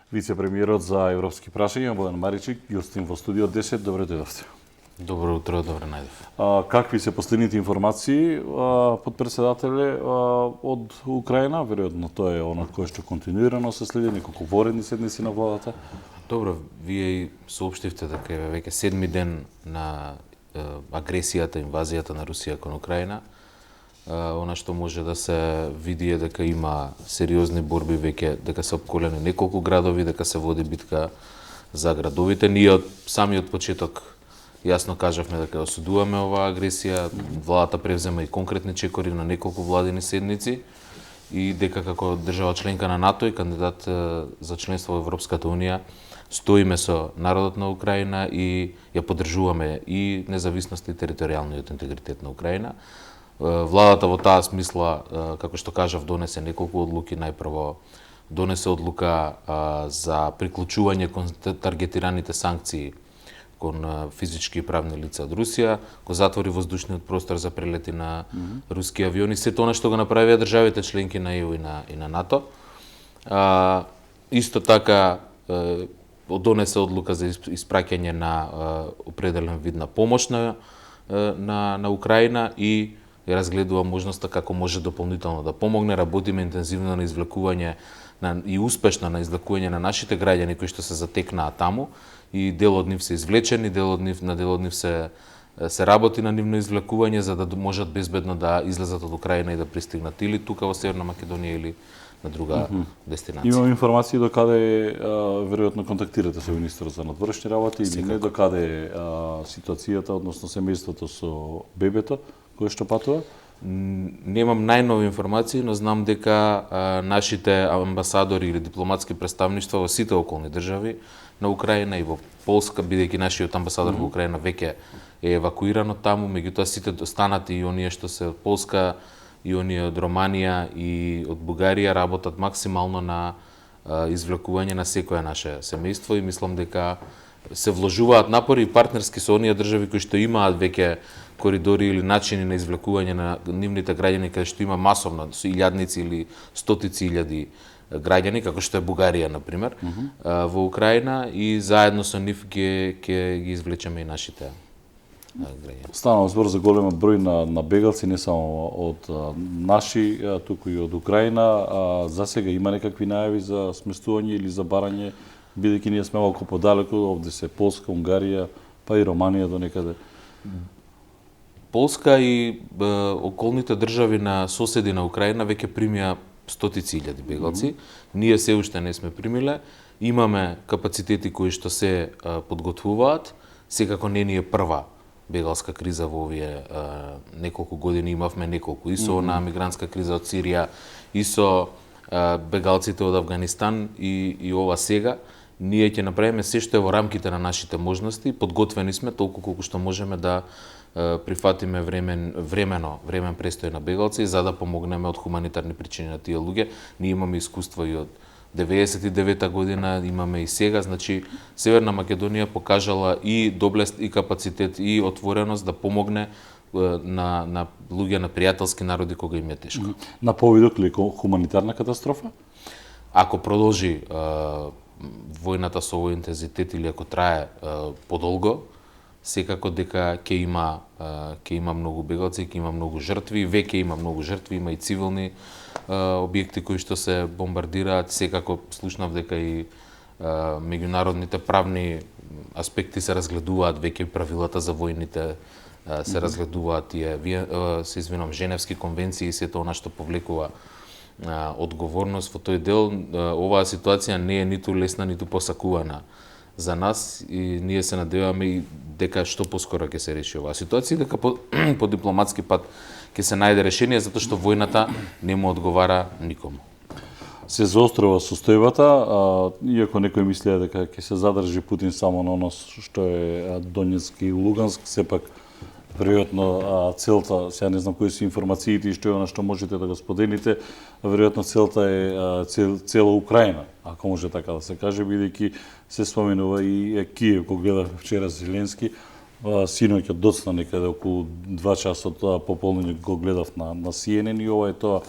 Вице-премиерот за европски прашања Бојан Маричик, гостин во студио 10. Добре дојдовте. Добро утро, добро најдов. Какви се последните информации подпредседателе од Украина? Веројатно тоа е оно кое што континуирано се следи, неколку воредни седници на владата. Добро, вие и соопштивте дека е веќе 7-ми ден на агресијата, инвазијата на Русија кон Украина. Она што може да се види е дека има сериозни борби веќе, дека се опколени неколку градови, дека се води битка за градовите. Ние од самиот почеток јасно кажавме дека осудуваме оваа агресија, владата превзема и конкретни чекори на неколку владини седници и дека како држава членка на НАТО и кандидат за членство во Европската Унија стоиме со народот на Украина и ја поддржуваме и независноста и територијалниот интегритет на Украина. Владата во таа смисла, како што кажав, донесе неколку одлуки. Најпрво донесе одлука за приклучување кон таргетираните санкции кон физички и правни лица од Русија, го затвори воздушниот простор за прелети на руски авиони, сето она што го направија државите членки на ЕУ и на НАТО. Исто така донесе одлука за испраќање на определен вид на помош на Украина и разгледува можноста како може дополнително да помогне. Работиме интензивно на извлекување и успешно на извлекување на нашите граѓани кои што се затекнаа таму и дел од нив се извлечени, дел од нив се работи на нивно извлекување за да можат безбедно да излезат од Украина и да пристигнат или тука во Северна Македонија или на друга дестинација. Имам информации до каде веројатно контактирате со министерот за надворешни работи или не, до каде е ситуацијата, односно семејството со бебето кое што патува? Немам најнови информации, но знам дека нашите амбасадори или дипломатски представништва во сите околни држави на Украина и во Полска, бидејќи нашиот амбасадор во Украина веќе е евакуиран од таму, меѓутоа сите останати и оние што се од Полска, и оние од Романија и од Бугарија работат максимално на извлекување на секое наше семејство и мислам дека се вложуваат напори и партнерски со оние држави кои што имаат веќе коридори или начини на извлекување на нивните граѓани каде што има масовно со илјадници или стотици илјади граѓани, како што е Бугарија, например, во Украина и заедно со нив ќе ги извлечеме и нашите граѓани. Станува збор за голем број на бегалци, не само од наши, туку и од Украина. За сега има некакви најави за сместување или за барање, бидејќи ние сме малку подалеку, овде се Полска, Унгарија, па и Романија до некаде. Полска и околните држави на соседи на Украина веќе примија стотици илјади бегалци. Ние се уште не сме примиле. Имаме капацитети кои што се подготвуваат. Секако не ни е прва бегалска криза во овие неколку години. Имавме неколку и со на мигрантска криза од Сирија, и со бегалците од Авганистан и ова сега. Ние ќе направиме се што е во рамките на нашите можности. Подготвени сме толку колку што можеме да прифатиме времен престој на бегалци за да помогнеме од хуманитарни причини на тие луѓе. Ние имаме искуство и од 99-та година, имаме и сега, значи Северна Македонија покажала и доблест и капацитет и отвореност да помогне на луѓе на пријателски народи кога им е тешко. На повидок ли хуманитарна катастрофа? Ако продолжи војната со овој интензитет или ако трае подолго, секако дека ќе има многу бегалци, ќе има многу жртви, веќе има многу жртви, има и цивилни објекти кои што се бомбардираат. Секако слушнав дека и меѓународните правни аспекти се разгледуваат, веќе правилата за војните се разгледуваат, Женевски конвенции и сето она што повлекува одговорност во тој дел. Оваа ситуација не е ниту лесна, ниту посакувана за нас и ние се надеваме и дека што поскоро ќе се реши оваа ситуација, дека по дипломатски пат ќе се најде решение, затоа што војната не му одговара никому. Се заострува состојбата, иако некои мислеа дека ќе се задржи Путин само на оно што е Донецк и Луганск, сепак веројатно целта, сега не знам кои се информациите и што е она што можете да го споделите, веројатно целта е цела Украина, ако може така да се каже, бидејќи се споменува и Киев, кога гледав вчера Зеленски, синоќа доцна некаде околу 2 часот пополнење го гледав на CNN и ова е тоа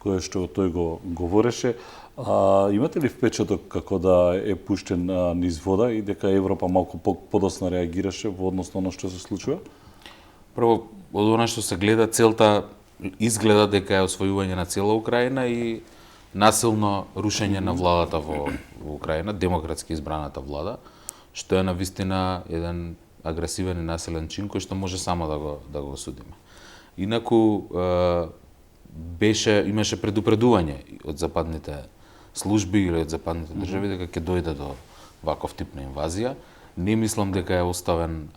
кое што тој го говореше. Имате ли впечаток како да е пуштен низ вода и дека Европа малку подоцна реагираше во однос на оно што се случува? Прво, од она што се гледа, целта изгледа дека е освојување на цела Украина и насилно рушење на владата во Украина, демократски избраната влада, што е навистина еден агресивен и насилен чин кој што може само да го осудиме. Инаку имаше предупредување од западните служби или од западните држави дека ќе дојде до ваков тип на инвазија. Не мислам дека е оставен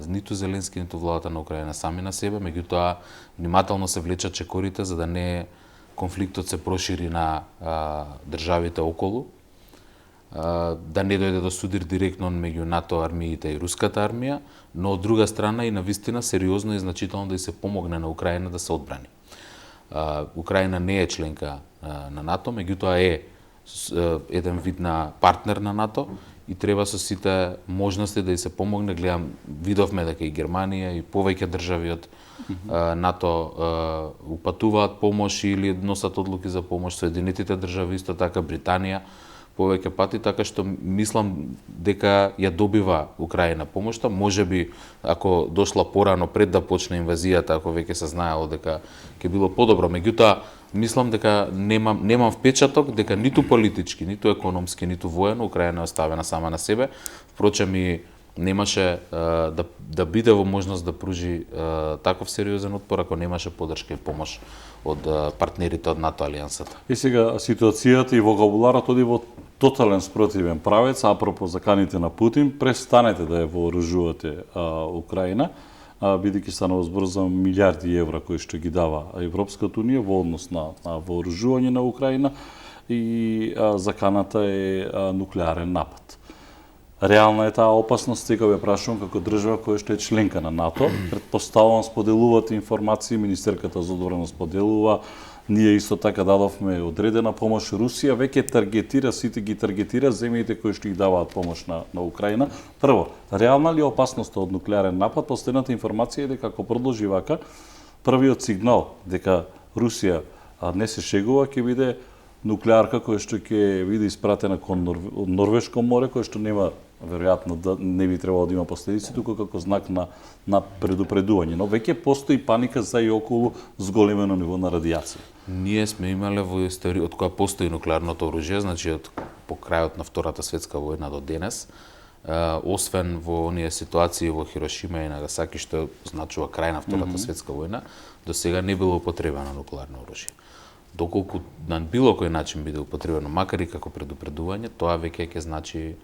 ниту Зеленски, ниту владата на Украина сами на себе, меѓутоа внимателно се влечат чекорите за да не конфликтот се прошири на државите околу, да не дојде до судир директно меѓу НАТО армиите и руската армија, но од друга страна и навистина сериозно и значително да и се помогне на Украина да се одбрани. Украина не е членка на НАТО, меѓутоа е еден вид на партнер на НАТО и треба со сите можности да и се помогне. Видовме дека и Германија и повеќе држави од НАТО упатуваат помош или носат одлуки за помош, Соединетите држави исто така, Британија повеќе пати, така што мислам дека ја добива Украина помошта. Можеби ако дошла порано пред да почне инвазијата, ако веќе се знаело дека ќе било подобро, меѓутоа мислам дека немам впечаток дека ниту политички, ниту економски, ниту воено Украина е оставена сама на себе. Впрочем и немаше да биде во можност да пружи таков сериозен отпор ако немаше поддршка и помош од партнерите од НАТО алијансата. И сега ситуацијата и вокабуларот оди во тотален спротивен правец, апропо заканите на Путин, престанете да ја вооружувате Украина, бидејќи станува збор за милиарди евра кои што ги дава Европската унија во однос на вооружување на Украина и заканата е нуклеарен напад. Реална е таа опасност, сега ве прашувам како држава која што е членка на НАТО, предпоставувам споделувате информации, министерката за одбрана споделува, ние исто така дадовме одредена помош. Русија веќе таргетира, сите ги таргетира земјите кои што ги даваат помош на Украина. Прво, реална ли е опасноста од нуклеарен напад? Последната информација е дека ако продолжи вака, првиот сигнал дека Русија не се шегува ќе биде нуклеарка која што ќе биде испратена кон Норвешко море, која што нема веројатно не би требало да има последици, туку како знак на предупредување. Но веќе постои паника за и околу зголемено ниво на радијација. Ние сме имале во историја од кога постои нуклеарното оружје, значи од по крајот на Втората светска војна до денес, освен во оние ситуации во Хирошима и Нагасаки што значува крај на Втората светска војна, до сега не било употребено нуклеарно оружје. Доколку на било кој начин биде употребено, макар и како предупредување, тоа веќе ќе значи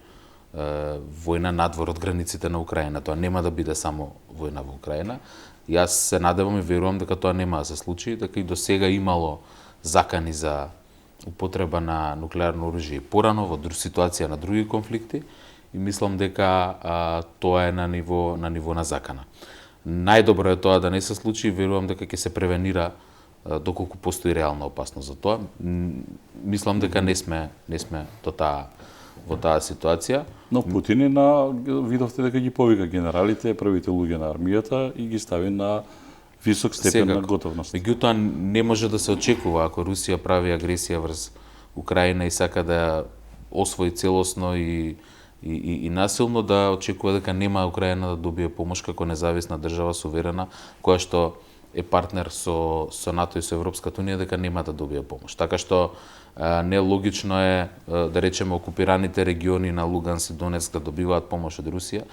војна надвор од границите на Украина. Тоа нема да биде само војна во Украина. Јас се надевам и верувам дека тоа нема да се случи, дека и до сега имало закани за употреба на нуклеарно оружје порано во ситуација на други конфликти и мислам дека тоа е на ниво на закана. Најдобро е тоа да не се случи и верувам дека ќе се превенира доколку постои реална опасност за тоа. Мислам дека не сме во таа ситуација. Но Путин видовте дека ги повика генералите, првите луѓе на армијата и ги стави на висок степен на готовност. Меѓутоа не може да се очекува ако Русија прави агресија врз Украина и сака да освои целосно и насилно, да очекува дека нема Украина да добие помош како независна држава суверена која што е партнер со НАТО и со Европската унија, дека нема да добие помош. Така што нелогично е да речеме окупираните региони на Луганск и Донецк да добиваат помош од Русија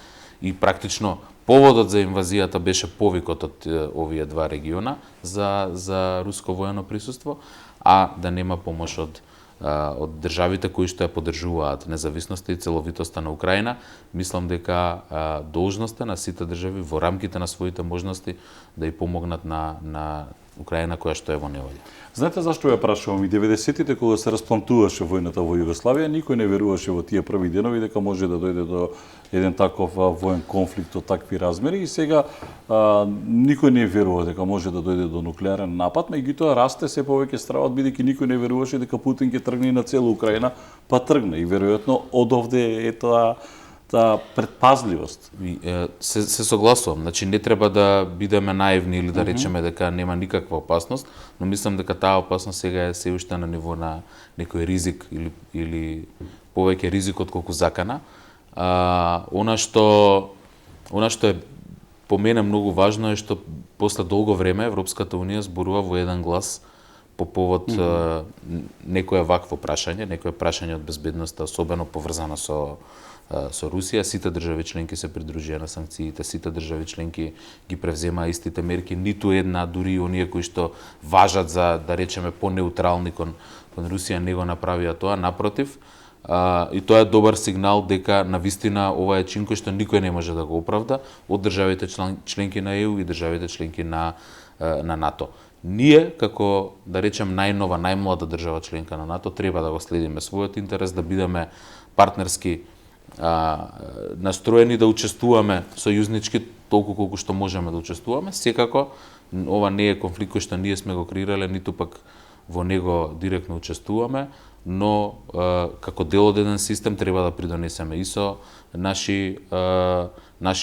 и практично поводот за инвазијата беше повикот од овие два региона за руско воено присуство, а да нема помош од државите кои што ја поддржуваат независноста и целовитоста на Украина. Мислам дека должноста на сите држави во рамките на своите можности да ја помогнат на Украина која што е во неволја. Знаете зашто ја прашувам? И 90-тите кога се расплантуваше војната во Југославија, никој не веруваше во тие први денови дека може да дојде до еден таков воен конфликт од такви размери и сега никој не верува дека може да дојде до нуклеарен напад, меѓутоа расте се повеќе стравот бидејќи никој не веруваше дека Путин ќе тргне на цела Украина, па тргне и веројатно од овде е предпазливост. Се согласувам, значи не треба да бидеме наивни или да речеме дека нема никаква опасност, но мислам дека таа опасност сега е се уште на ниво на некој ризик или повеќе ризик отколку закана. Она што е по мене многу важно е што после долго време Европската унија зборува во еден глас по повод некое вакво прашање, некое прашање од безбедноста, особено поврзано со Русија. Сите држави членки се придружија на санкциите, сите држави членки ги превземаа истите мерки, ниту една, дури и оние кои што важат за, да речеме, по-неутрални кон Русија не го направија тоа, напротив. И тоа е добар сигнал дека навистина ова е чин кој што никој не може да го оправда од државите членки на ЕУ и државите членки на НАТО. Ние, како, да речем, најнова, најмлада држава членка на НАТО, треба да го следиме својот интерес, да бидеме партнерски настроени, да учествуваме сојузнички толку колку што можеме да учествуваме. Секако, ова не е конфликт кој што ние сме го креирале, ниту пак во него директно учествуваме, но како дел од еден систем треба да придонесеме и со наши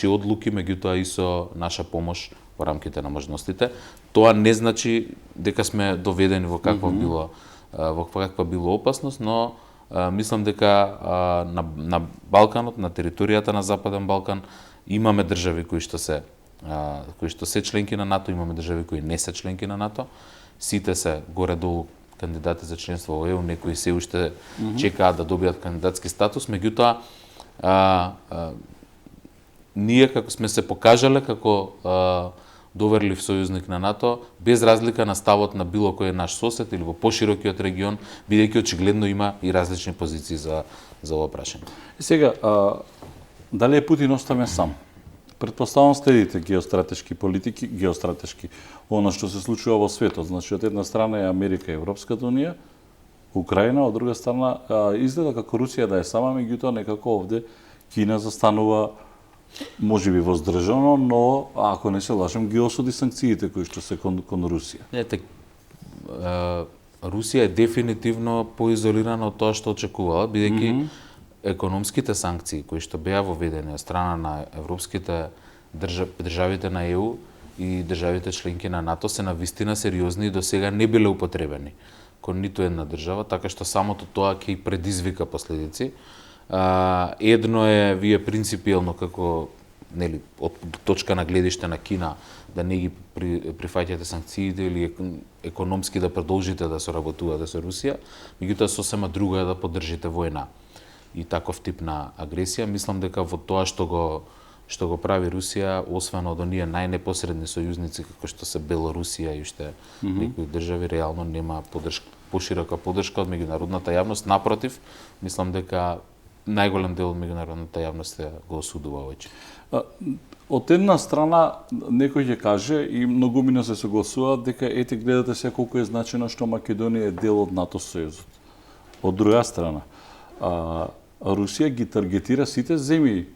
одлуки, меѓутоа и со наша помош во рамките на можностите. Тоа не значи дека сме доведени во каква било опасност, но мислам дека на Балканот, на територијата на Западен Балкан, имаме држави кои што се членки на НАТО, имаме држави кои не се членки на НАТО. Сите се горе-долу кандидати за членство во ЕУ, некои се уште чекаат да добијат кандидатски статус, меѓутоа ние како сме се покажале како доверлив сојузник на НАТО, без разлика на ставот на било кој наш сосед или во поширокиот регион, бидејќи очигледно има и различни позиции за ова прашање. И сега, дали е Путин оставен сам? Предпоставам следите геостратешки политики, оно што се случува во светот. Значи, од една страна е Америка и Европската унија, Украина, од друга страна изгледа како Русија да е сама, меѓутоа некако овде Кина застанува можеби воздржано, но ако не се лажам, ги осуди санкциите кои што се кон Русија. Русија е дефинитивно поизолирана од тоа што очекувала, бидејќи економските санкции кои што беа воведени од страна на европските државите на ЕУ и државите членки на НАТО се навистина сериозни и до сега не биле употребени кон ниту една држава, така што самото тоа ќе и предизвика последици. Едно е вие принципиелно како од точка на гледиште на Кина да не ги прифаќате санкциите или економски да продолжите да соработувате со Русија, меѓутоа сосема друго е да поддржите војна и таков тип на агресија. Мислам дека во тоа што го прави Русија, освен од оние најнепосредни сојузници како што се Белорусија и уште некои држави, реално нема поширока поддршка од меѓународната јавност. Напротив, мислам дека најголем дел од меѓународната јавност го осудува овој. Од една страна, некој ќе каже, и многумина се согласуваат, дека ете гледате се колку е значено што Македонија е дел од НАТО сојузот. Од друга страна, Русија ги таргетира сите земји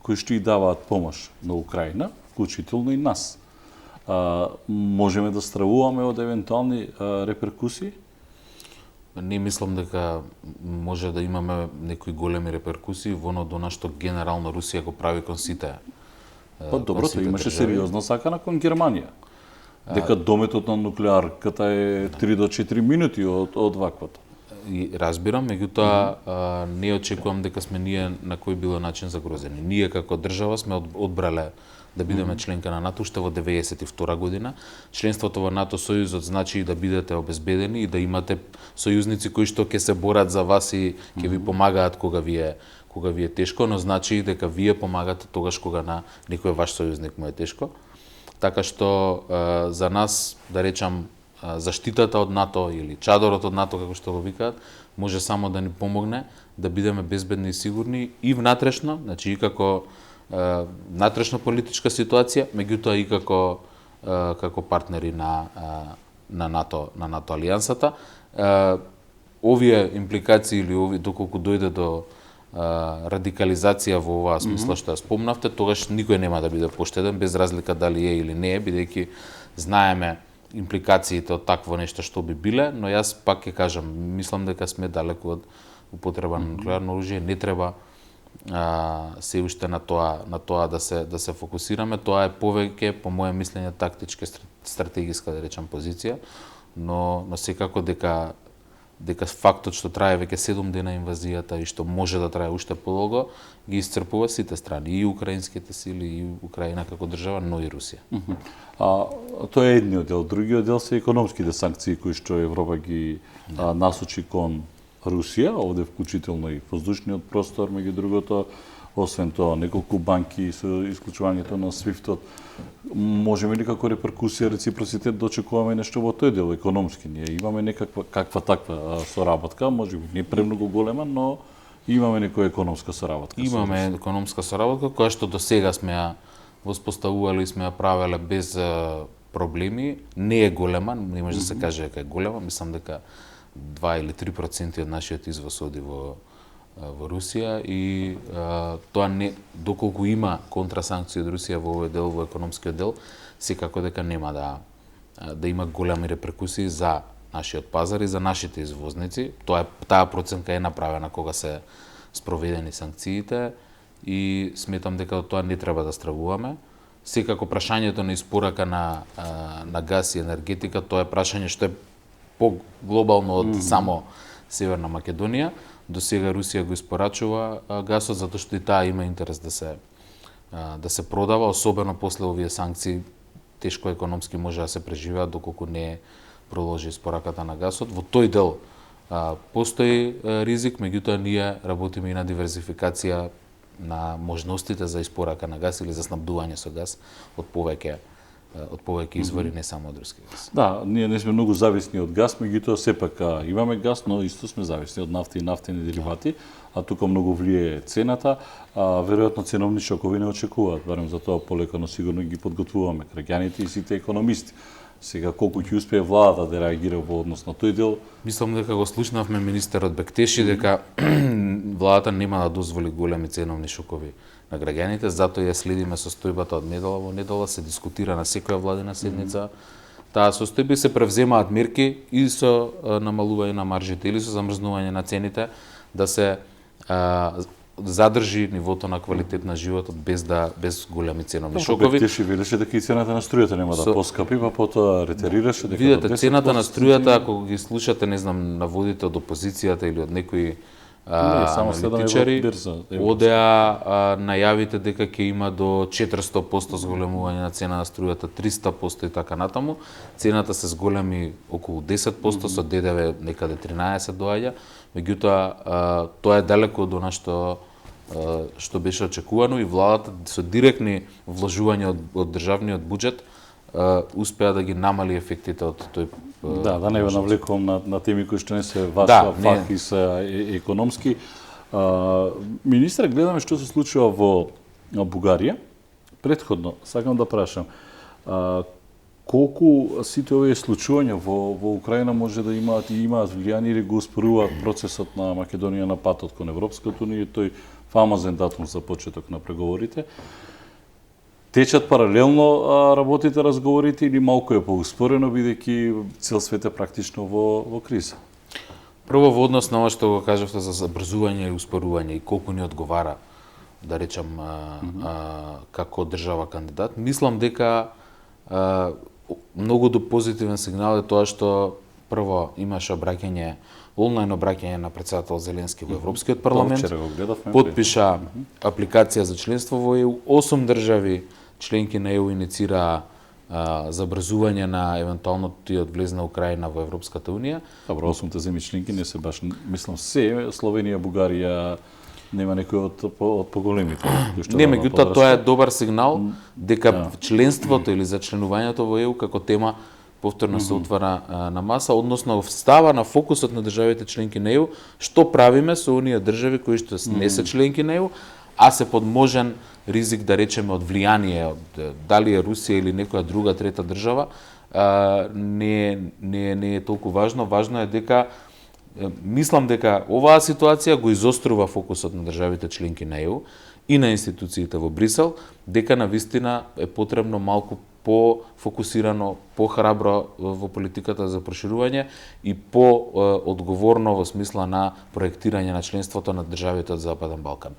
кои што и даваат помош на Украина, вклучително и нас. Можеме да стравуваме од евентуални реперкусии? Не мислам дека може да имаме некои големи реперкусии во оно до на што генерално Русија го прави кон сите. Доброто, имаше сериозна сакана кон Германија. Дека дометот на нуклеарката е 3 до 4 минути од ваквото. И разбирам, меѓутоа не очекувам дека сме ние на кој било начин загрозени. Ние како држава сме одбрале да бидеме членка на НАТО уште во 1992 година. Членството во НАТО сојузот значи и да бидете обезбедени и да имате сојузници кои што ќе се борат за вас и ќе ви помагаат кога ви е тешко, но значи и дека вие помагате тогаш кога на некој ваш сојузник му е тешко. Така што за нас, да речам, заштитата од НАТО или чадорот од НАТО, како што го викаат, може само да ни помогне да бидеме безбедни и сигурни и внатрешно, значи и како внатрешно политичка ситуација, меѓутоа и како партнери на НАТО алијансата. Овие импликации или доколку дојде до радикализација во оваа смисла што ја спомнавте, тогаш никој нема да биде поштеден, без разлика дали е или не е, бидејќи знаеме импликациите од такво нешто што би биле, но јас пак ќе кажам, мислам дека сме далеку од употреба на нуклеарно оружје, не треба се уште на тоа да се фокусираме. Тоа е повеќе по мое мислење тактичка стратегиска да речам позиција, но секако дека фактот што трае веќе 7 дена инвазијата и што може да трае уште подолго ги исцрпува сите страни, и украинските сили, и Украина како држава, но и Русија. Тоа е едниот дел. Другиот дел се економските санкции кои што Европа ги насочи кон Русија, овде вклучително и воздушниот простор, меѓу другото, освен тоа неколку банки со исклучувањето на SWIFT-от. Можеме ли како реперкусија, реципроцитет да очекуваме нешто во тој дел економски? Ние имаме некаква каква таква соработка, можеби не премногу голема, но имаме некоја економска соработка. Имаме економска соработка која што досега сме ја воспоставували, сме ја правеле без проблеми. Не е голема, не може да се каже дека е голема, мислам дека 2 или 3% од нашиот извоз оди во Русија и тоа не, доколку има контрасанкции од Русија во овој дел, во економскиот дел, секако дека нема да има големи реперкусии за нашиот пазар и за нашите извозници. Таа проценка е направена кога се спроведени санкциите и сметам дека тоа не треба да стравуваме. Секако прашањето на испорака на газ и енергетика, тоа е прашање што е по-глобално од само Северна Македонија. До сега Русија го испорачува гасот затоа што и таа има интерес да се продава, особено после овие санкции. Тешко економски може да се преживеат доколку не продолжи испораката на гасот. Во тој дел постои ризик, меѓутоа ние работиме и на диверзификација на можностите за испорака на газ или за снабдување со газ од повеќе извори, не само од руски газ. Да, ние не сме многу зависни од газ, меѓутоа сепак имаме газ, но исто сме зависни од нафта и нафтени деривати, а тука многу влие цената, веројатно ценовни шокови не очекуваат, барем за тоа полеко, но сигурно ги подготвуваме граѓаните и сите економисти. Сега колку ќе успее владата да реагира во однос на тој дел? Мислам дека го слушнавме министерот Бектеши дека владата нема да дозволи големи ценовни шокови на граѓаните, затоа ја следиме состојбата од недела во недела, се дискутира на секоја владина седница. Таа состојба се превземаат мерки и со намалување на маржите или со замрзнување на цените да се задржи нивото на квалитет на животот без големи ценовни шокови. Бектеши велеше дека и цената на струјата нема да поскапи, па потоа ретерираше дека видете цената на струјата, ако ги слушате, не знам, наводите од опозицијата или од некои аналитичари, одеа најавите дека ќе има до 400% зголемување на цена на струјата, 300% и така натаму. Цената се зголеми околу 10%, со ДДВ некаде 13 доаѓа. Меѓутоа, тоа е далеко од она што беше очекувано и владата со директни вложувања од државниот буџет успеа да ги намали ефектите од тој. Да не ве навлекувам на теми кои што не се ваша фах и се економски. Министре, гледаме што се случува во Бугарија. Претходно, сакам да прашам, колку сите овие случувања во Украина може да имаат влијание или го успоруваат процесот на Македонија на патот кон Европската унија, тој фамозен датум за почеток на преговорите? Течат паралелно работите, разговорите или малку е поуспорено, бидејќи цел свет е практично во криза? Прво, во однос на ова што го кажавте за забрзување и успорување и колку ни одговара, да речам, како држава кандидат, мислам дека многу позитивен сигнал е тоа што прво имаше обраќање, онлайн обраќање на председател Зеленски во Европскиот парламент, подпиша апликација за членство во ЕУ, 8 држави членки на ЕУ иницира забрзување на евентуалното влез на Украина во Европската унија. Добро, 8 земји членки не се баш, мислам, се Словенија, Бугарија, нема некој од поголемите. Не, меѓутоа тоа е добар сигнал дека членството или зачленувањето во ЕУ како тема повторно се отвара на маса, односно става на фокусот на државите членки на ЕУ, што правиме со оние држави кои што не се членки на ЕУ, а се под можен ризик, да речеме, од влијание, дали е Русија или некоја друга трета држава, не е толку важно. Важно е дека мислам дека оваа ситуација го изострува фокусот на државите членки на ЕУ и на институциите во Брисел, дека навистина е потребно малку по-фокусирано, по-храбро во политиката за проширување и по-одговорно во смисла на проектирање на членството на државите од Западен Балкан.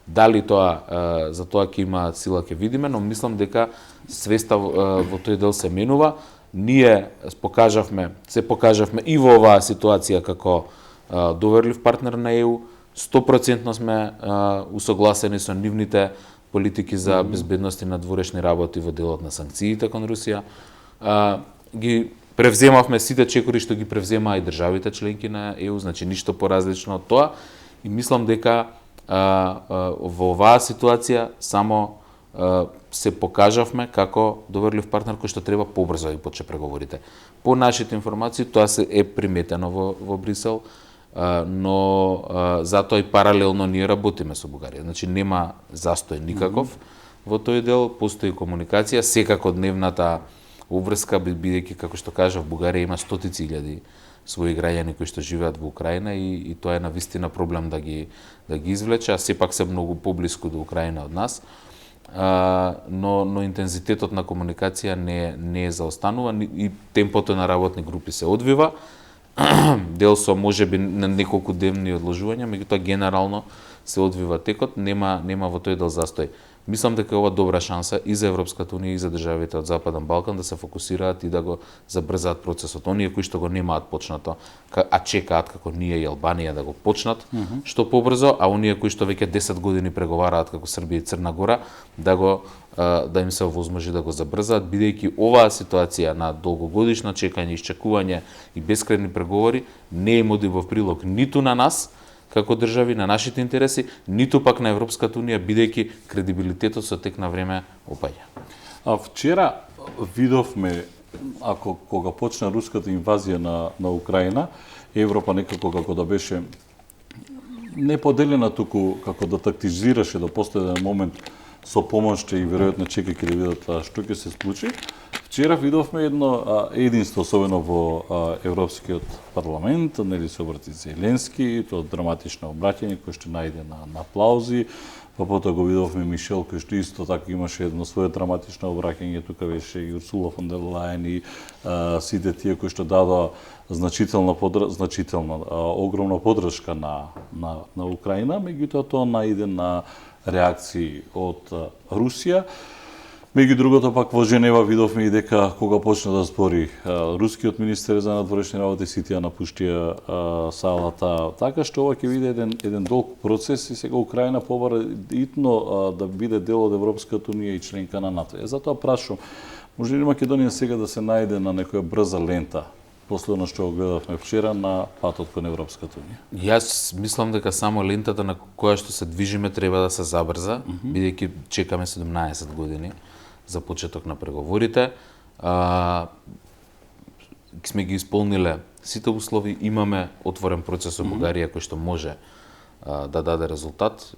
Дали тоа за тоа ќе има сила ќе видиме, но мислам дека свеста во тој дел се менува. Ние се покажавме и во оваа ситуација како доверлив партнер на ЕУ. 100% сме усогласени со нивните политики за безбедност и надворешни работи во делот на санкциите кон Русија. Ги превземавме сите чекори што ги превземаа и државите членки на ЕУ, значи ништо поразлично од тоа. И мислам дека во оваа ситуација само се покажавме како доверлив партнер кој што треба побрзо да почне преговорите. По нашите информации тоа е приметено во Брисел, но затоа и паралелно ние работиме со Бугарија. Значи нема застој никаков во тој дел, постои комуникација, секако дневната обврска, бидејќи како што кажав, Бугарија има стотици илјади своји граѓани кои што живеат во Украина и тоа е навистина проблем да ги извлече, а сепак се многу поблиску до Украина од нас. Но интензитетот на комуникација не е заостанува и темпото на работни групи се одвива. Дел со можеби на неколку дневни одложувања, меѓутоа генерално се одвива текот, нема во тој дел застој. Мислам дека е ова добра шанса и за Европската унија и за државите од Западен Балкан да се фокусираат и да го забрзаат процесот. Оние кои што го немаат почнато, а чекаат како ние и Албанија да го почнат што побрзо, а оние кои што веќе 10 години преговараат како Србија и Црна Гора, да им се овозможи да го забрзаат, бидејќи оваа ситуација на долгогодишно чекање, исчекување и бескрајни преговори не им оди во прилог ниту на нас како држави, на нашите интереси, ниту пак на Европската унија, бидејќи кредибилитетот со тек на време опаѓа. А вчера видовме, кога почна руската инвазија на Украина, Европа некако како да беше неподелена, туку како да тактизираше до последен момент со помоште и веројатно чекајќи да видат што ќе се случи. Вчера видовме едно единство, особено во Европскиот парламент, нели се обрати Зеленски, тоа драматично обраќање кој што најде на аплаузи, па потоа го видовме Мишел кој што исто така имаше едно свое драматично обраќање, тука беше и Урсула фон дер Лајен и сите тие кои што дадоа огромна поддршка на Украина, меѓутоа тоа најде на реакции од Русија. Меѓу другото пак во Женева видовме и дека кога почна да збори рускиот министер за надворешни работи сите ја напуштија салата, така што ова ќе биде еден долг процес и сега Украина побара итно да биде дел од Европската унија и членка на НАТО. Затоа прашувам, може ли Македонија сега да се најде на некоја брза лента после оно што го гледавме вчера на патот кон Европската унија? Јас мислам дека само лентата на која што се движиме треба да се забрза, бидејќи чекаме 17 години за почеток на преговорите. Сме ги исполниле сите услови, имаме отворен процес во Бугарија кој што може да даде резултат.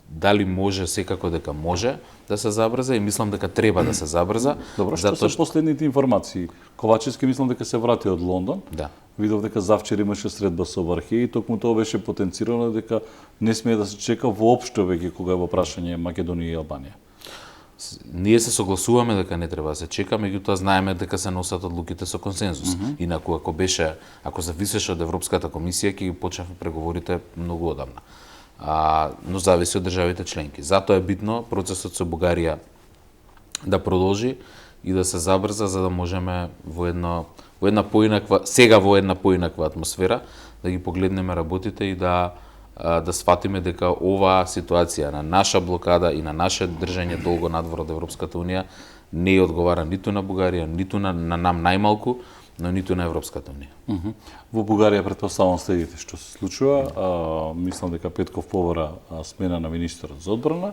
Дали може, секако дека може да се забрза и мислам дека треба да се забрза. Добро, што се последните информации? Ковачевски мислам дека се врати од Лондон. Да. Видов дека завчера имаше средба со Вархеј и токму тоа беше потенцирано дека не смее да се чека воопшто веќе кога е во прашање Македонија и Албанија. Ние се согласуваме дека не треба да се чека, меѓутоа знаеме дека се носат одлуките со консензус. Инаку ако зависеше од Европската комисија, ќе ги почнавме преговорите многу одамна. Но зависи од државите членки. Затоа е битно процесот со Бугарија да продолжи и да се забрза за да можеме во една поинаква атмосфера да ги погледнеме работите и да сватиме дека оваа ситуација на наша блокада и на наше држање долго надвор од Европската унија не одговара ниту на Бугарија, ниту на нам најмалку, но ниту на Европската унија. Во Бугарија претпоставам следите што се случува. Мислам дека Петков побара смена на министерот за одбрана.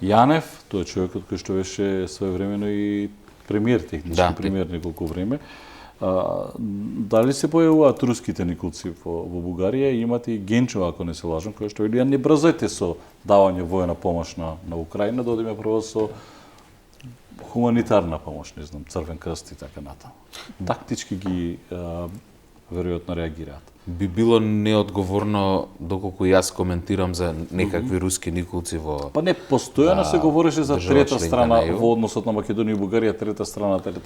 Јанев, тој е човекот кој што беше своевремено и премиер, технички премиер неколку време. Дали се појавуваат руските никулци во Бугарија и имате и Генчева, ако не се лажам, кој што вели не брзајте со давање војна помош на Украина, да одиме прво со хуманитарна помош, не знам, Црвен крст и така натаму. Тактички ги веројатно реагираат. Би било неодговорно доколку јас коментирам за некакви руски николци во Па не, постојано се говореше за држава трета членка страна на ЕУ. во односот на Македонија и Бугарија, трета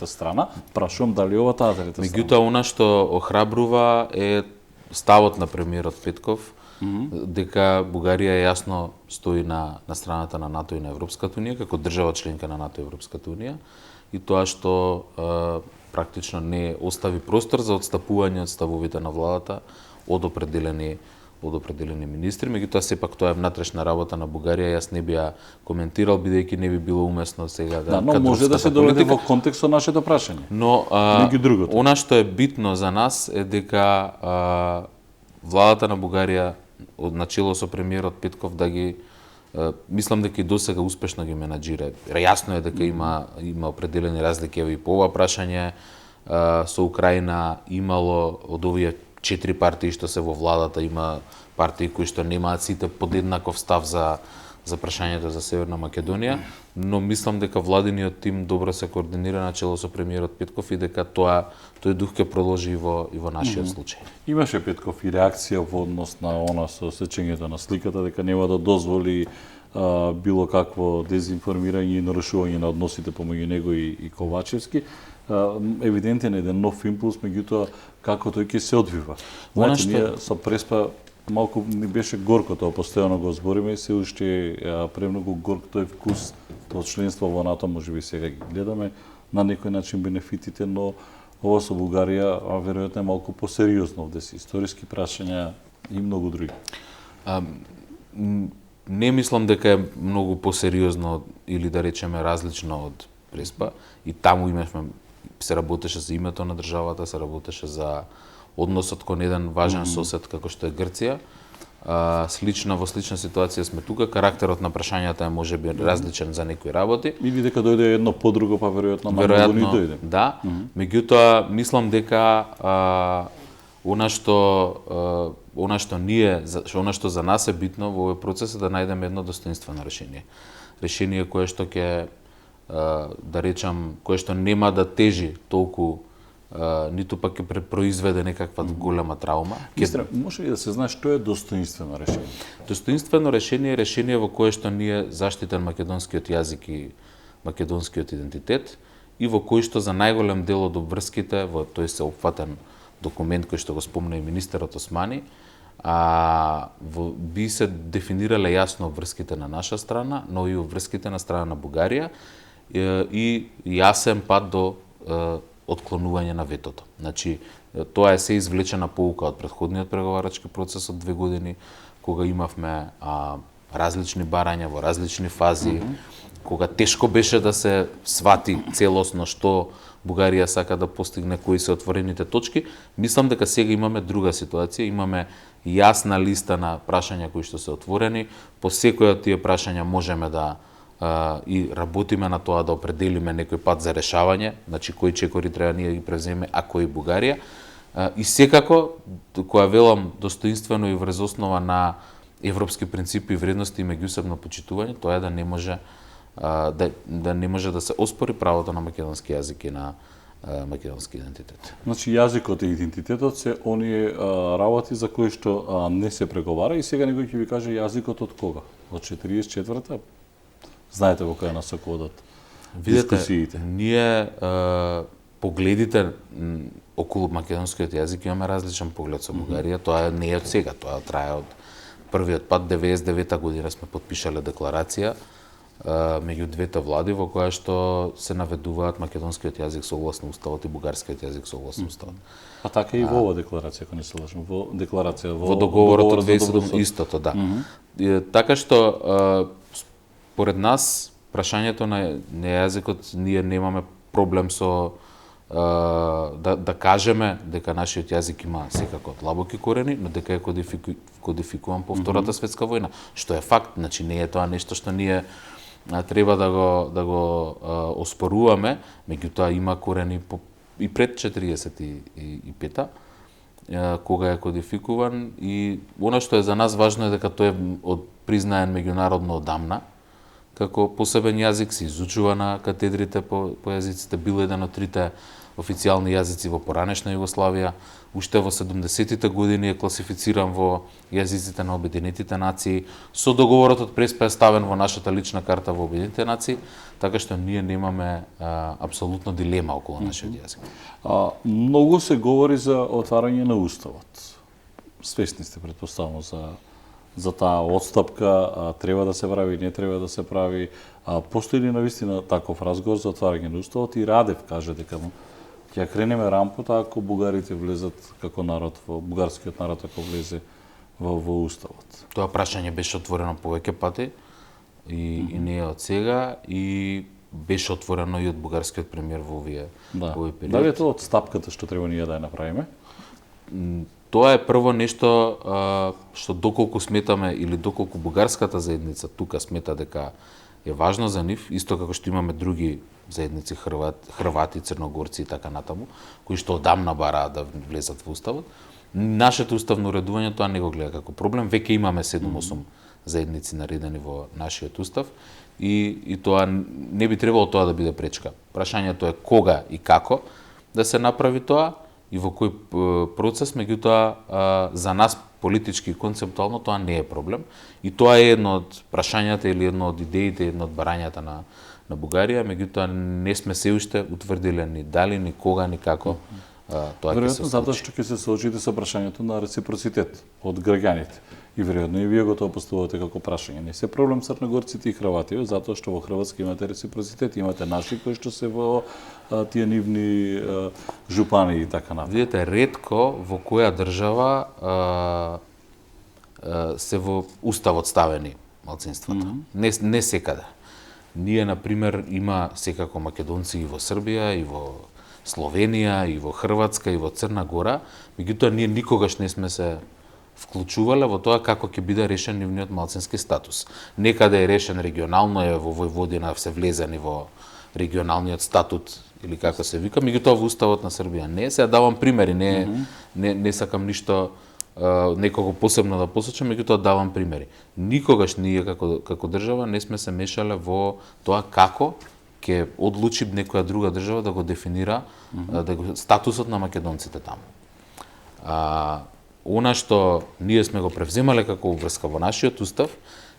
страна. Прашувам дали ова таа трета страна. Меѓутоа, она што охрабрува е ставот на премиерот Петков, дека Бугарија јасно стои на страната на НАТО и на Европската унија, како држава членка на НАТО и Европската унија, и тоа што практично не остави простор за отстапување од ставовите на владата од определени министри. Меѓутоа, сепак тоа е внатрешна работа на Бугарија, јас не би ја коментирал, бидејќи не би било умесно сега Да, но може да се доведе во контекст со нашето прашање. Но она што е битно за нас е дека владата на Бугарија од начело со премиерот Петков да ги мислам дека и досега успешно ги менаџира. Јасно е дека има определени разлики и по ова прашање. Со Украина имало од овие 4 партии што се во владата, има партии кои што немаат сите подеднаков став за прашањето за Северна Македонија, но мислам дека владиниот тим добро се координира начело со премиерот Петков и дека тој дух ќе продолжи и во нашиот случај. Имаше Петков и реакција во однос на она со сечењето на сликата, дека нема да дозволи било какво дезинформирање и нарушување на односите помеѓу него и Ковачевски. Евидентен е еден нов импулс, меѓутоа како тој ќе се одвива. Знаете, ние со Преспа малку ни беше горко тоа, постојано го збориме и се уште премногу горк тој вкус од членство во НАТО, можеби сега ги гледаме на некој начин бенефитите, но ова со Бугарија веројатно е малку посериозно, овде се историски прашања и многу други. Не мислам дека е многу посериозно или да речеме различно од Преспа. И таму се работеше за името на државата, се работеше за односот кон еден важен сосед како што е Грција. Во слична ситуација сме тука, карактерот на прашањата е можеби различен за некои работи. Или дека дојде едно по друго, па веројатно на ни дојде. Да, меѓутоа мислам дека она што за нас е битно во овој процес е да најдеме едно достоинствено решение. Решение кое што ќе да речам, кое што нема да тежи толку ниту пак ќе произведе некаква голема травма. Мистер, може ли да се знае што е достоинствено решение? Достоинствено решение е решение во кое што ни е заштитен македонскиот јазик и македонскиот идентитет и во кој што за најголем дел од обврските, во тој се опфатен документ кој што го спомна и министерот Османи, би се дефинирале јасно обврските на наша страна, но и обврските на страна на Бугарија и јасен пат до отклонување на ветото. Значи, тоа е се извлечена поука од претходниот преговарачки процес од 2 години, кога имавме различни барања во различни фази, кога тешко беше да се свати целосно што Бугарија сака да постигне, кои се отворените точки. Мислам дека сега имаме друга ситуација, имаме јасна листа на прашања кои што се отворени, по секој од тие прашања можеме да и работиме на тоа да определиме некој пат за решавање, значи кои чекори треба ние да ги превземе, а кои Бугарија. И секако, која велам достоинствено и врз основа на европски принципи и вредности и меѓусебно почитување, тоа е да не може да се оспори правото на македонски јазик и на македонски идентитет. Значи јазикот и идентитетот се оние работи за кои што не се преговара и сега некој ќе ви каже јазикот од кога? Од 44-та? Знаете во која насока одат дискусиите? Ние погледите околу македонскиот јазик имаме различен поглед со Бугарија, тоа не е од сега, тоа трае од првиот пат 99-та година сме подпишале декларација меѓу двете влади во која што се наведуваат македонскиот јазик согласно уставот и бугарскиот јазик согласно уставот. А така и во оваа декларација, ако не се лажам, во декларација во договорот од 2007 истото, да. Така што според нас прашањето на јазикот ние немаме проблем со да кажеме дека нашиот јазик има секако длабоки корени, но дека е кодификуван по Втората светска војна, што е факт, значи не е тоа нешто што ние треба да го оспоруваме, меѓутоа има корени и пред 45-та, кога е кодификуван и она што е за нас важно е дека тој е признаен меѓународно одамна како посебен јазик, се изучува на катедрите по јазиците, бил еден од трите официјални јазици во поранешна Југославија, уште во 70-тите години е класифициран во јазиците на Обединетите нации, со договорот од Преспа е ставен во нашата лична карта во Обединетите нации, така што ние немаме апсолутно дилема околу нашиот јазик. Многу се говори за отварање на уставот. Свесни сте, претпоставно, за таа отстапка, треба да се прави, не треба да се прави. Постои ли навистина таков разговор за отварање на уставот? И Радев каже дека ќе кренеме рампота ако бугарите влезат како народ, бугарскиот народ ако влезе во уставот. Тоа прашање беше отворено повеќе пати и не е од сега и беше отворено и од бугарскиот премиер во овој период. Дали е тоа отстапката што треба ние да ја направиме? Тоа е прво нешто што доколку сметаме или доколку бугарската заедница тука смета дека е важно за нив, исто како што имаме други заедници, хрвати, црногорци и така натаму, кои што одамна бараат да влезат во уставот. Нашето уставно уредување тоа не го гледа како проблем, веќе имаме 7-8 заедници наредени во нашиот устав и тоа не би требало тоа да биде пречка. Прашањето е кога и како да се направи тоа и во кој процес, меѓутоа за нас политички и концептуално тоа не е проблем и тоа е едно од прашањата или едно од идеите, едно од барањата на Бугарија, меѓутоа не сме се уште утврдиле ни дали, ни кога, ни како тоа ќе се случи. Затоа што ќе се соочите со прашањето на реципроцитет од граѓаните. И веројатно и вие го тоа поставувате како прашање. Не се проблем црногорците и хрватите, затоа што во Хрватска имате реципроцитет, имате наши кои што се во тие нивни жупани и така натаму. Видете, ретко во која држава се во уставот ставени малцинствата. Не секаде. Ние, например, има секако македонци и во Србија, и во Словенија, и во Хрватска, и во Црна Гора, меѓутоа ние никогаш не сме се вклучувале во тоа како ќе биде решен нивниот малцински статус. Некаде е решен регионално, е во Војводина се влезени во регионалниот статут или како се вика, меѓутоа во уставот на Србија не. Сега давам примери, не сакам ништо некого посебно да посочам, меѓутоа давам примери. Никогаш ние како држава не сме се мешале во тоа како ќе одлучи некоја друга држава да го дефинира статусот на македонците таму. Она што ние сме го превземале како врска во нашиот устав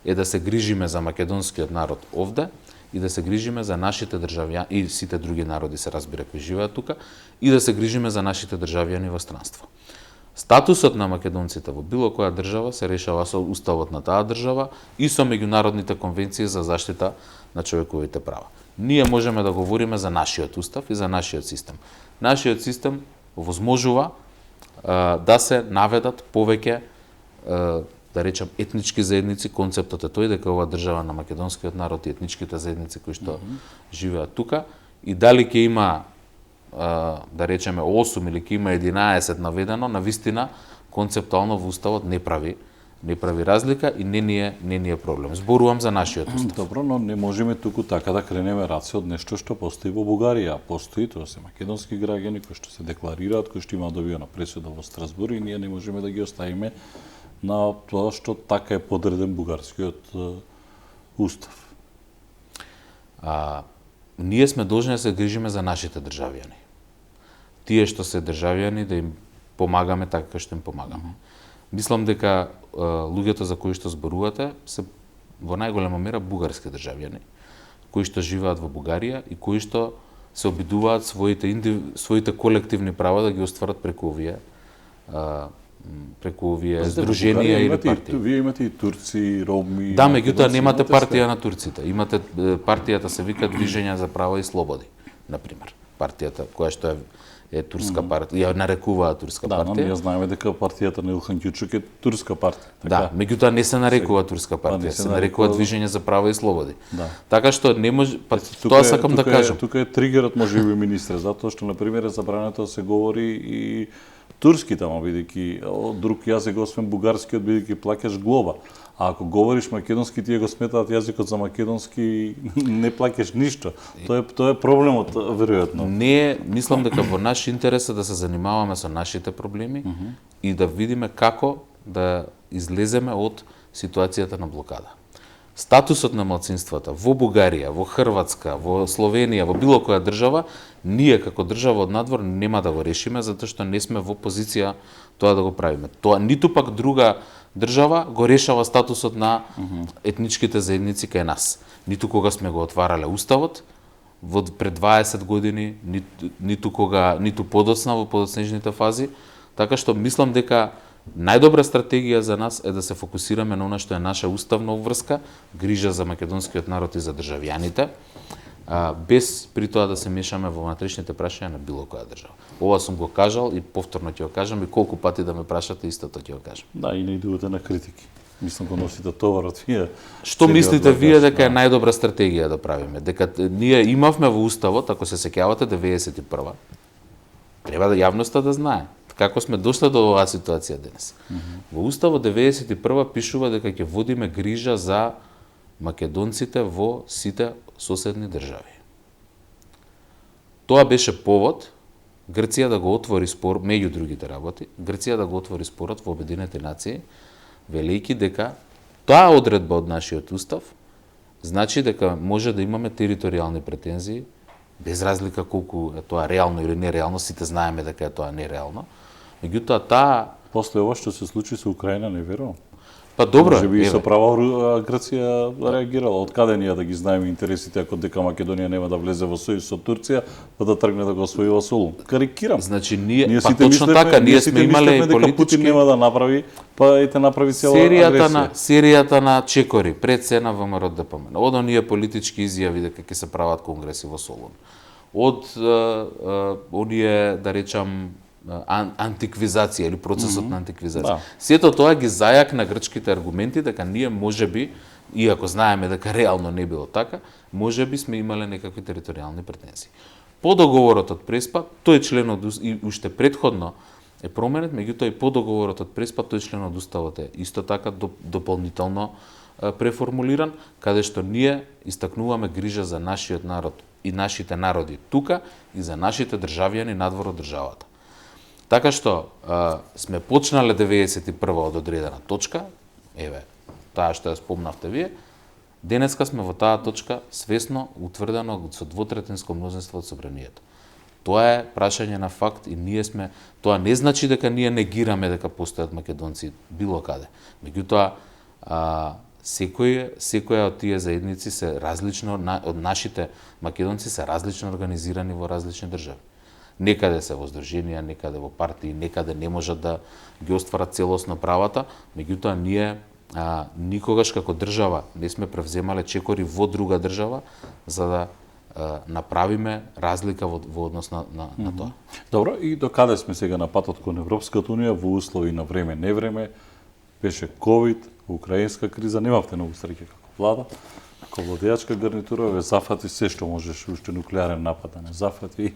е да се грижиме за македонскиот народ овде и да се грижиме за нашите државјани и сите други народи се разбира кои живеат тука и да се грижиме за нашите државјани во странство. Статусот на македонците во било која држава се решава со уставот на таа држава и со меѓународните конвенции за заштита на човековите права. Ние можеме да говориме за нашиот устав и за нашиот систем. Нашиот систем овозможува да се наведат повеќе, да речам, етнички заедници. Концептот е тој дека ова држава на македонскиот народ и етничките заедници кои што живеат тука и дали ќе има да речеме 8 или ќе има 11 наведено, навистина концептуално во уставот не прави разлика и не ни е проблем. Зборувам за нашиот устав. Добро, но не можеме туку така да кренеме раце од нешто што постои во Бугарија. Постои, тоа се македонски граѓани кои што се декларираат, кои што имаат добиена пресуда во Страсбур и ние не можеме да ги оставиме на тоа што така е подреден бугарскиот устав. Ние сме должни да се грижиме за нашите државјани. Тие што се државјани да им помагаме така како што им помагаме. Мислам дека луѓето за кои што зборувате се во најголема мера бугарски државјани, кои што живеат во Бугарија и кои што се обидуваат своите колективни права да ги остварат преку овие здруженија или партии. Вие имате и турци, и роми. Да, меѓутоа немате партија на турците. Имате партијата се вика Движење за права и слободи, на пример. Партијата која што е турска партија, ја нарекуваат турска партија. Да, но ние знаеме дека партијата на Илхан Кјучук е турска партија. Да, меѓутоа не се нарекува турска партија, се нарекува Движење за права и слободи. Така што не може, тоа сакам да кажам. Тука е тригерот можеби министре, затоа што на пример е забрането да се говори и турски таму, бидејќи друг јазик освен бугарскиот, бидејќи плаќаш глоба. А ако говориш македонски, тие го сметаат јазикот за македонски, не плаќаш ништо. Тоа е проблемот, веројатно. Не, мислам дека во наш интерес е да се занимаваме со нашите проблеми и да видиме како да излеземе од ситуацијата на блокада. статусот на малцинствата во Бугарија, во Хрватска, во Словенија, во било која држава, ние како држава од надвор нема да го решиме затоа што не сме во позиција тоа да го правиме. Тоа ниту пак друга држава го решава статусот на етничките заедници кај нас. Ниту кога сме го отварале уставот во пред 20 години, ниту подоцна во подоцнежните фази, така што мислам дека најдобра стратегија за нас е да се фокусираме на она што е наша уставна обврска, грижа за македонскиот народ и за државјаните, без при тоа да се мешаме во внатрешните прашања на било која држава. Ова сум го кажал и повторно ќе го кажам и колку пати да ме прашате истото ќе го кажам. Да, и не идувате на критики. Мислам го носите товарот вие. Што мислите вие дека е најдобра стратегија да правиме? Дека ние имавме во уставот, ако се сеќавате 91-а, треба да јавноста да знае како сме дошли до оваа ситуација денес. Во уставот 91-а пишува дека ќе водиме грижа за македонците во сите соседни држави. Тоа беше повод Грција да го отвори спор, меѓу другите работи, Грција да го отвори спорот во Обединетите нации, велејќи дека таа одредба од нашиот устав значи дека може да имаме територијални претензии, без разлика колку е тоа реално или нереално, сите знаеме дека е тоа нереално. Меѓутоа таа после ова што се случи со Украина, не верувам. Па добро, може би со право Грција реагирала. Од каде ние да ги знаеме интересите ако дека Македонија нема да влезе во сојуз со Турција, па да тргне да го освојува Солун. Карикирам. Значи ние па точно така, ние сме имале политички Путин нема да направи, па ете направи цела агресија. Серијата на чекори пред се на ВМРО ДПМН. Од оние политички изјави дека ќе се прават конгреси во Солун. Од оние, да речам, антиквизација или процесот на антиквизација. Да. Сето тоа ги зајакна грчките аргументи дека ние можеби, иако знаеме дека реално не било така, можеби сме имале некакви територијални претензии. По договорот од Преспа, тој членот и уште предходно е променет, меѓутоа и по договорот од Преспа тој член од уставот е исто така дополнително преформулиран, каде што ние истакнуваме грижа за нашиот народ и нашите народи тука и за нашите државјани надвор од државата. Така што сме почнале 91-а од одредена точка, еве, таа што ја спомнавте вие, денеска сме во таа точка свесно утврдено со двотретинско мнозинство од собранието. Тоа е прашање на факт и ние сме, тоа не значи дека ние негираме дека постојат македонци било каде. Меѓутоа, секоја од тие заедници се различно, од нашите македонци се различно организирани во различни држави. Некаде се во здруженија, некаде во партии, некаде не можат да ги остварат целосно правата, меѓутоа ние никогаш како држава не сме превземале чекори во друга држава за да направиме разлика во однос на тоа. Добро, и до каде сме сега на патот кон Европската унија во услови на време невреме? Беше ковид, украинска криза, немавте многу среќа како влада, како владеачка гарнитура, ве зафати се што можеше, уште нуклеарен напад да не зафати.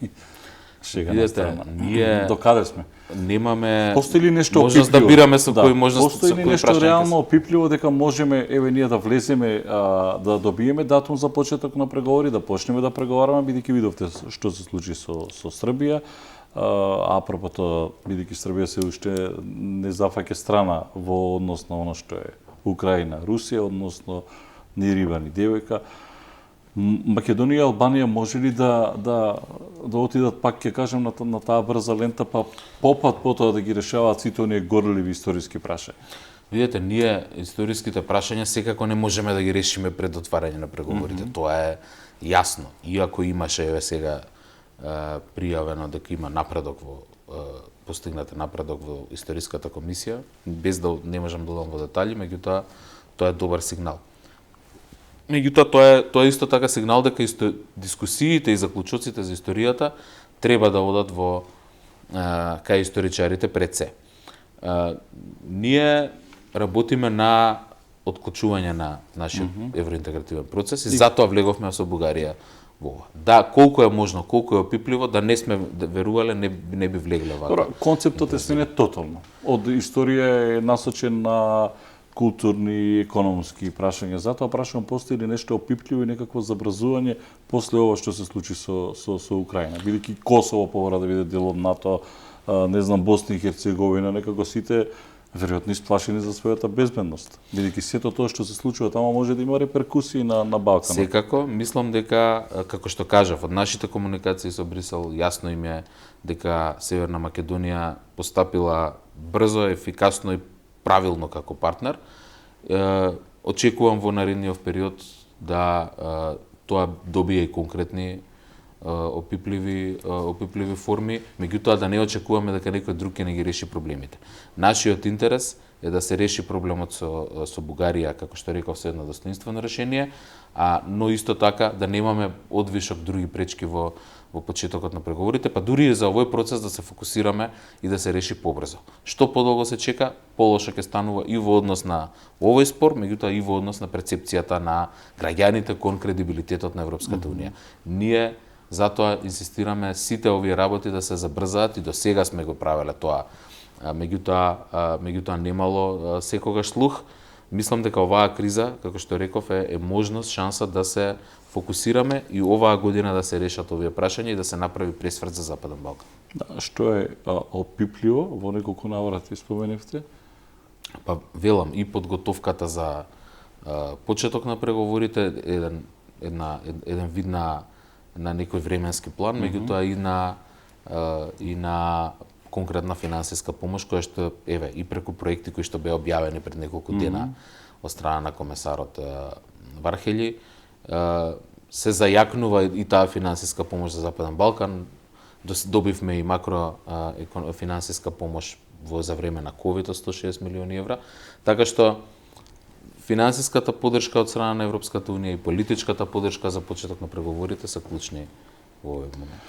Видете, ние до каде сме? Немаме можност да бираме со кој можност со кој нешто реално опипливо дека можеме еве ние да влеземе да добиеме датум за почеток на преговори, да почнеме да преговараме, бидејќи видовте што се случи со Србија. Апропо тоа, бидејќи Србија се уште не зафаќа страна во однос на оно што е Украина, Русија, односно ни риба ни девојка. Македонија и Албанија може ли да отидат пак, ќе кажем, на таа брза лента, па попат потоа да ги решаваат сите оние горливи историски прашања? Видете, ние историските прашања секако не можеме да ги решиме пред отварање на преговорите. Тоа е јасно. Иако имаше еве сега пријавено дека има напредок постигнат напредок во историската комисија, без да не можам да одам во детали, меѓутоа тоа е добар сигнал. Меѓутоа, тоа е исто така сигнал дека дискусиите и заклучоците за историјата треба да одат во кај историчарите пред се. Ние работиме на откочување на нашиот евроинтегративен процес и затоа влеговме со Бугарија во ова. Да, колку е можно, колку е опипливо, да не сме верувале, не би влегле вака. Добро, концептот е сменет тотално. Од историја е насочен на културни и економски прашања. Затоа прашувам, постои ли нешто опипливо и некакво забрзување после ова што се случи со Украина? Бидејќи Косово повора да биде дел од НАТО, не знам, Босна и Херцеговина, некако сите веројатно исплашени за својата безбедност. Бидејќи сето тоа што се случува тamo може да има реперкусии на Балканот. Секако, мислам дека, како што кажав, од нашите комуникации со Брисел јасно им е дека Северна Македонија постапила брзо, ефикасно и правилно како партнер. Очекувам во наредниот период да тоа добие и конкретни опипливи форми, меѓутоа да не очекуваме дека некој друг ќе не ги реши проблемите. Нашиот интерес е да се реши проблемот со Бугарија, како што реков, со едно достоинствено решение, но исто така да немаме одвишок други пречки во почетокот на преговорите, па дури и за овој процес да се фокусираме и да се реши побрзо. Што подолго се чека, полошо ќе станува и во однос на овој спор, меѓутоа и во однос на перцепцијата на граѓаните кон кредибилитетот на Европската унија. Ние затоа инсистираме сите овие работи да се забрзаат и до сега сме го правеле тоа. Меѓутоа немало секогаш слух. Мислам дека оваа криза, како што реков, е можност, шанса да се фокусираме и оваа година да се решат овие прашања и да се направи пресврт за Западен Балкан. Што е опипливо во неколку наврати споменавте? Па велам и подготовката за почеток на преговорите, еден вид на некој временски план, меѓутоа и на конкретна финансиска помош која што и преку проекти кои што беа објавени пред неколку дена од страна на комесарот Вархели, се зајакнува и таа финансиска помош за Западен Балкан. Добивме и макро финансиска помош за време на ковид од 160 милиони евра, така што финансиската поддршка од страна на Европската унија и политичката поддршка за почеток на преговорите се клучни во овој момент.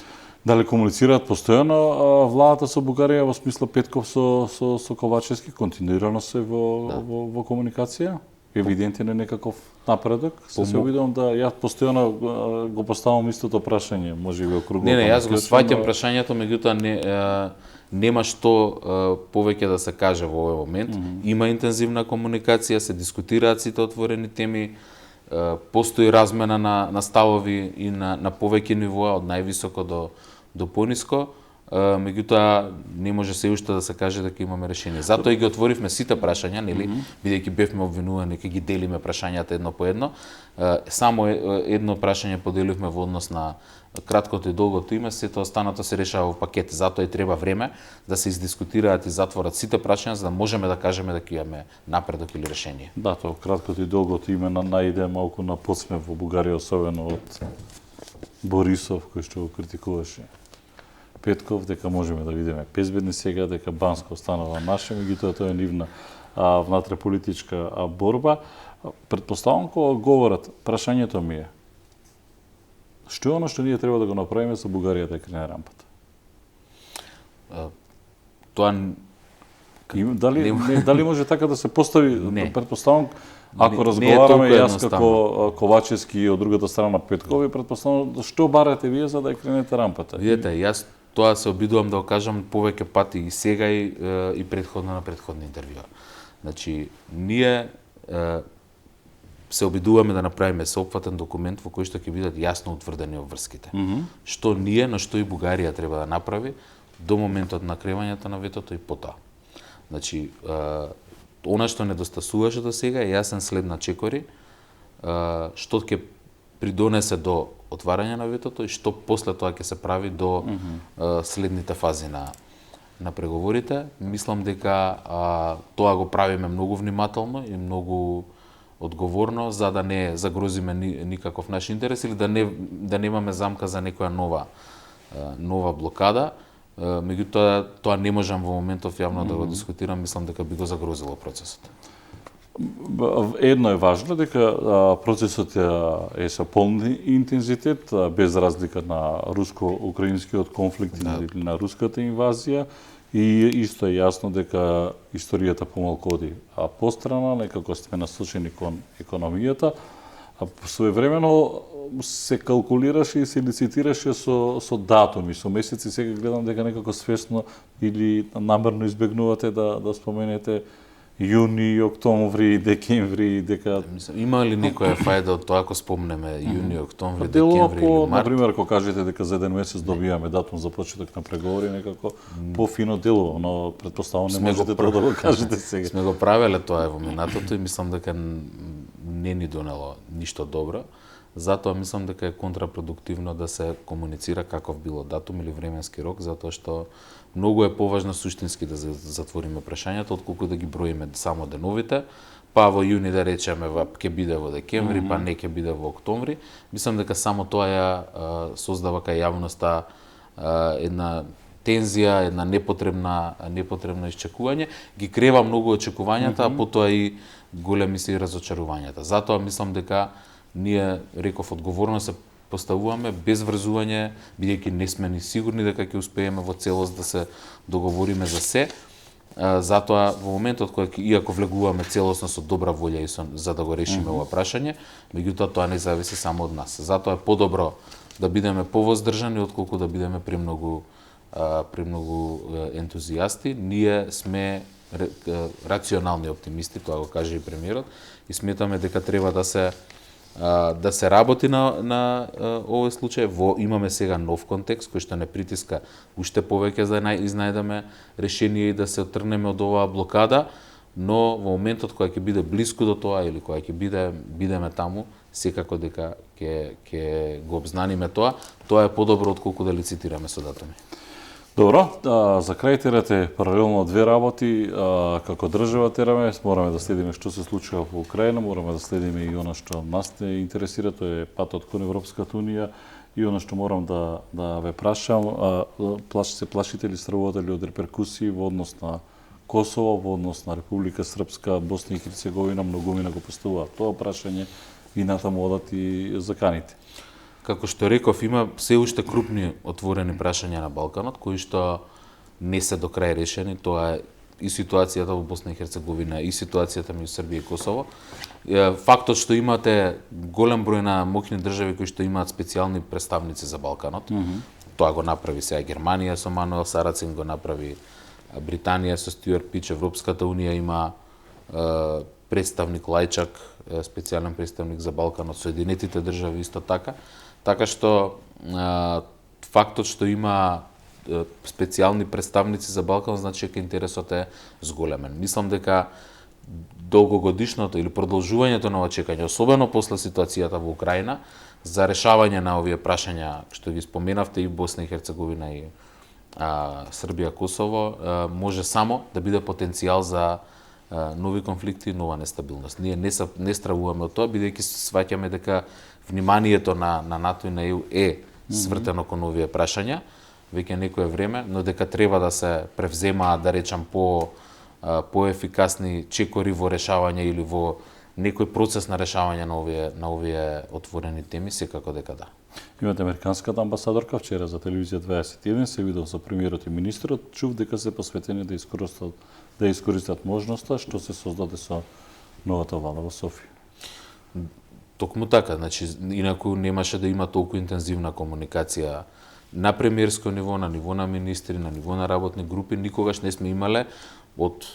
Дали комуницираат постојано владата со Бугарија во смисла Петков со Ковачевски, континуирано се во комуникација? Евидентен е некаков напредок? Се обидувам да јас постојано го поставам истото прашање, можеби округло. Не, јас го сваќам прашањето, меѓутоа нема што повеќе да се каже во овој момент. Има интензивна комуникација, се дискутираат сите отворени теми, постои размена на ставови и на повеќе нивоа, од највисоко до пониско, меѓутоа не може се уште да се каже дека имаме решение. Затоа и ги отворивме сите прашања, нели, бидејќи бевме обвинувани дека ги делиме прашањата едно по едно. Само едно прашање поделивме во однос на краткото и долгото име, сето останато се решава во пакет. Затоа и треба време да се издискутираат и затворат сите прашања за да можеме да кажеме дека имаме напредок или решение. Да, тоа краткото и долгото име најде малку на подсмев во Бугарија, особено од Борисов кој што го критикуваше Петков, дека можеме да видиме безбедни сега, дека Банско останува наше, меѓутоа тоа е нивна внатреполитичка борба. Претпоставам кога говорат, прашањето ми е, што е оно што ние треба да го направиме со Бугарија да крене рампата? Тоа дали може така да се постави? Претпоставам, ако разговараме јас како Ковачевски и од другата страна Петков, претпоставам што барате вие за да кренете рампата? Видете, јас тоа се обидувам да го кажам повеќе пати и сега и претходно на претходни интервјуа. Значи, ние се обидуваме да направиме сеопфатен документ во кој што ќе бидат јасно утврдени обврските. Што ние, но што и Бугарија треба да направи до моментот на кревањето на ветото и потоа. Значи, она што недостасуваше до сега е јасен след на чекори, што ќе придонесе до отварање на ветото и што после тоа ќе се прави до следните фази на преговорите. Мислам дека тоа го правиме многу внимателно и многу одговорно за да не загрозиме никаков наш интерес или да немаме замка за некоја нова блокада. Меѓутоа тоа не можам во моментов јавно да го дискутирам, мислам дека би го загрозило процесот. Едно е важно, дека процесот е со полн интензитет, без разлика на руско-украинскиот конфликт или на руската инвазија, и исто е јасно дека историјата помалку оди пострана, некако сме насочени кон економијата, своевремено се калкулираше и се лицитираше со датуми, со месеци. Сега гледам дека некако свесно или намерно избегнувате да споменете јуни, октомври, декември, дека Мислам, има ли некоја фајда од тоа ако спомнеме јуни, октомври, делува декември по, или март? например, кога кажете дека за еден месец добиваме датум за почеток на преговори, некако пофино делува, но предпоставувам не Сме го можете тоа да го кажете сега. Сме го правеле тоа во минатото и мислам дека не ни донело ништо добро. Затоа мислам дека е контрапродуктивно да се комуницира каков било датум или временски рок, затоа што многу е поважно суштински да затвориме прашањата, отколку да ги броиме само деновите, па во јуни да речеме ќе биде во декември, па не ќе биде во октомври. Мислам дека само тоа ја создава кај јавноста една тензија, една непотребно исчекување, ги крева многу очекувањата, а потоа и големи се и разочарувањата. Затоа мислам дека ние, реков, одговорно се поставуваме без врзување, бидејќи не сме ни сигурни дека ќе успееме во целост да се договориме за се. Затоа во моментот кога иако влегуваме целосно со добра волја и за да го решиме ова прашање, меѓутоа тоа не зависи само од нас. Затоа е подобро да бидеме повоздржани отколку да бидеме премногу ентузијасти. Ние сме рационални оптимисти, тоа го каже и премиерот, и сметаме дека треба да се работи на овој случај. Имаме сега нов контекст кој што не притиска уште повеќе за да изнајдеме решение и да се отргнеме од оваа блокада, но во моментот кога ќе биде блиску до тоа или кога ќе бидеме таму, секако дека ќе го обзнаниме тоа. Тоа е подобро отколку да лицитираме со датуми. Добро, за крај терате паралелно две работи, како држава тераме, мораме да следиме што се случува во Украина, мораме да следиме и она што нас не интересира, тоа е патот кон Европската унија, и она што морам да ве прашам, се плашите ли, стравувате ли од реперкусии во однос на Косово, во однос на Република Српска, Босна и Херцеговина, многумина го поставуваат тоа прашање и натаму одат и заканите. Како што реков, има се уште крупни отворени прашања на Балканот, кои што не се до крај решени. Тоа е и ситуацијата во Босна и Херцеговина, и ситуацијата меѓу Србија и Косово. Фактот што имате голем број на моќни држави кои што имаат специјални представници за Балканот, тоа го направи сега Германија со Мануел Сарацин, го направи Британија со Стюарт Пич, Европската унија има представник Лајчак, специјален представник за Балканот, Соединетите држави исто така. Така што фактот што има специјални представници за Балкан значи дека интересот е зголемен. Мислам дека долгогодишното или продолжувањето на ова чекање, особено после ситуацијата во Украина, за решавање на овие прашања што ги споменавте и Босна и Херцеговина и Србија, Косово, може само да биде потенцијал за нови конфликти и нова нестабилност. Ние не стравуваме од тоа, бидејќи сваќаме дека вниманието на НАТО и на ЕУ е свртено кон овие прашања веќе некое време, но дека треба да се превземаат, да речам, поефикасни чекори во решавање или во некој процес на решавање на овие отворени теми, секако дека да. Имате американската амбасадорка вчера за телевизија 21, се видов со премиерот и министрот, чув дека се посветени да искористат можноста што се создаде со новата влада во Софија. Токму така, значи инаку немаше да има толку интензивна комуникација на премиерско ниво, на ниво на министри, на ниво на работни групи, никогаш не сме имале од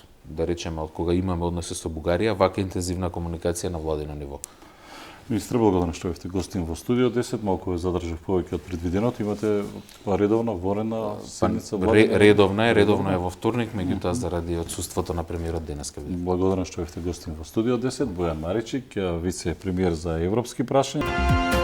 кога имаме односи со Бугарија, вака интензивна комуникација на владино ниво. Министр, благодарам што бевте гостин во студио 10, малку ве задржав повеќе од предвиденото. Имате редовна ворена седница владина? Редовно е во вторник, меѓутоа заради отсуството на премиерот денеска ви. Благодарам што бевте гостин во студио 10, Бојан Маричик, вице премиер за европски прашања.